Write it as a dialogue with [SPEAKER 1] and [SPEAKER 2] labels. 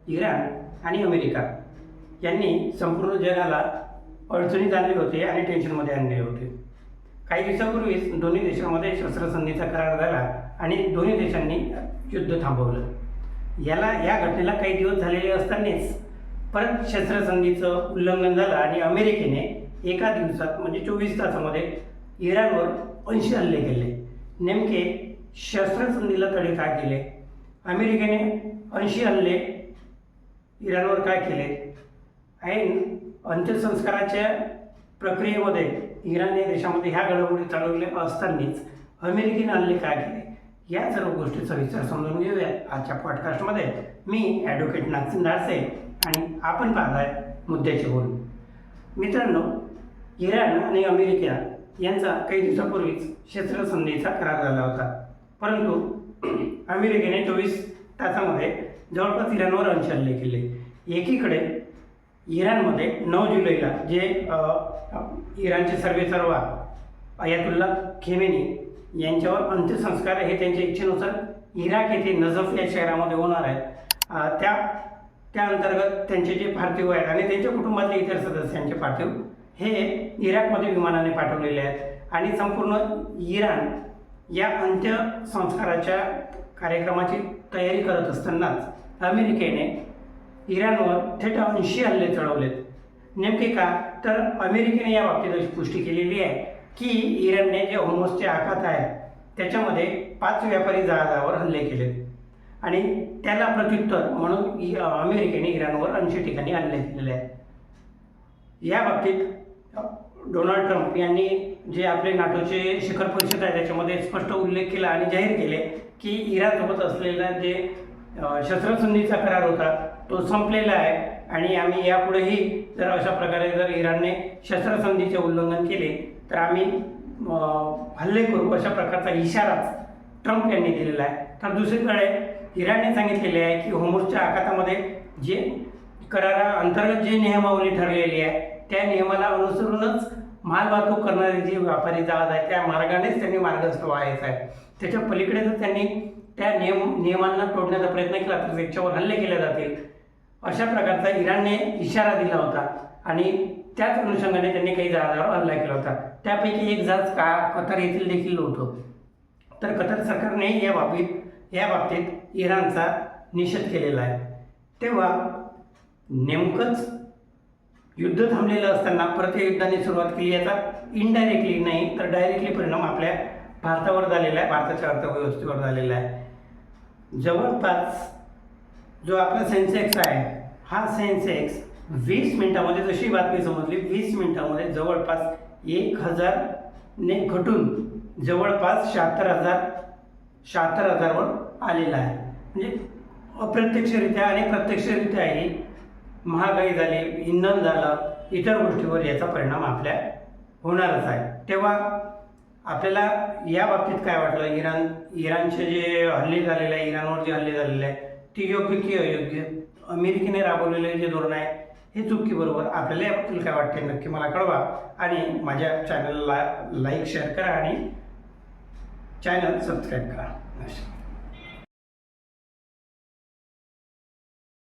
[SPEAKER 1] Iran आणि America यांनी संपूर्ण जगाला अडचणीत आणले होते आणि टेन्शनमध्ये आणले होते. काही दिवसापूर्वीच दोन्ही देशांमध्ये शस्त्रसंधीचा करार झाला आणि दोन्ही देशांनी युद्ध थांबवलं. या घटनेला काही दिवस झालेले असतानाच परत शस्त्रसंधीचं उल्लंघन झालं आणि अमेरिकेने एका दिवसात म्हणजे 24 तासामध्ये इराणवर 80 हल्ले केले. नेमके शस्त्रसंधीला तडे काय केले? अमेरिकेने 80 हल्ले इराणवर काय केले? ऐन अंत्यसंस्काराच्या प्रक्रियेमध्ये इराण या देशामध्ये ह्या घडामोडी चालवल्या असतानाच अमेरिकेने हल्ले काय केले? या सर्व गोष्टीचा विचार समजून घेऊया आजच्या पॉडकास्टमध्ये. मी ॲडव्होकेट नागसिंग धाडसे आणि आपण पाहताय मुद्द्याचे बोल. मित्रांनो, इराण आणि अमेरिका यांचा काही दिवसापूर्वीच शस्त्रसंधीचा करार झाला होता. परंतु अमेरिकेने 24 तासामध्ये जवळपास इराणवर 80 हल्ले केले. एकीकडे इराणमध्ये 9 जुलैला जे इराणचे सर्वेसर्वा अयातुल्ला खेमेनी यांच्यावर अंत्यसंस्कार हे त्यांच्या इच्छेनुसार इराक येथे नजफ या शहरामध्ये होणार आहेत. त्या अंतर्गत त्यांचे जे पार्थिव आहेत आणि त्यांच्या कुटुंबातले इतर सदस्यांचे पार्थिव हे इराकमध्ये विमानाने पाठवलेले आहेत आणि संपूर्ण इराण या अंत्यसंस्काराच्या कार्यक्रमाची तयारी करत असतानाच अमेरिकेने इराणवर थेट 80 हल्ले चढवलेत. नेमके का? तर अमेरिकेने या बाबतीत अशी पुष्टी केलेली आहे की इराणने जे होर्मुझचे आखात आहे त्याच्यामध्ये 5 व्यापारी जहाजावर हल्ले केलेत आणि त्याला प्रत्युत्तर म्हणून अमेरिकेने इराणवर 80 ठिकाणी हल्ले केलेले आहेत. या बाबतीत डोनाल्ड ट्रम्प यांनी जे आपले नाटोचे शिखर परिषद आहे त्याच्यामध्ये स्पष्ट उल्लेख केला आणि जाहीर केले की इराणसोबत असलेला जे शस्त्रसंधीचा करार होता तो संपलेला आहे आणि आम्ही यापुढेही जर अशा प्रकारे जर इराणने शस्त्रसंधीचे उल्लंघन केले तर आम्ही हल्ले करू, अशा प्रकारचा इशाराच ट्रम्प यांनी दिलेला आहे. तर दुसरीकडे इराणने सांगितलेले आहे की होर्मुझच्या आखातामध्ये जे करारा अंतर्गत जे नियमावली ठरलेली आहे त्या नियमाला अनुसरूनच मालवाहतूक करणारे जे व्यापारी जहाज आहे त्या मार्गानेच त्यांनी मार्गस्थ व्हायचं आहे. त्याच्या पलीकडे जर त्यांनी त्या नियमांना तोडण्याचा प्रयत्न केला तर त्याच्यावर हल्ले केले जातील, अशा प्रकारचा इराणने इशारा दिला होता आणि त्याच अनुषंगाने त्यांनी काही जहाजावर हल्ला केला होता. त्यापैकी एक जहाज कतार येथील देखील होतं. तर कतार सरकारने या बाबतीत इराणचा निषेध केलेला आहे. तेव्हा नेमकंच युद्ध थांबलेलं असताना परत या युद्धाने सुरुवात केली. याचा इनडायरेक्टली नाही तर डायरेक्टली परिणाम आपल्या भारतावर झालेला आहे, भारताच्या अर्थव्यवस्थेवर झालेला आहे. जवळपास जो आपला सेन्सेक्स आहे हा सेन्सेक्स 20 मिनिटामध्ये, जशी बातमी समजली 20 मिनिटामध्ये जवळपास 1000ने घटून जवळपास 76,000वर आलेला आहे. म्हणजे अप्रत्यक्षरित्या आणि प्रत्यक्षरित्याही महागाई झाली, इंधन झालं, इतर गोष्टीवर याचा परिणाम आपल्या होणारच आहे. तेव्हा आपल्याला या बाबतीत काय वाटलं? इराणचे जे हल्ले झालेले आहे, इराणवर जे हल्ले झालेले आहे ते योग्य की अयोग्य? अमेरिकेने राबवलेले जे धोरण आहे हे चूक की बरोबर? आपल्याला याबद्दल काय वाटते नक्की मला कळवा आणि माझ्या चॅनलला लाईक शेअर करा आणि चॅनल सबस्क्राईब करा.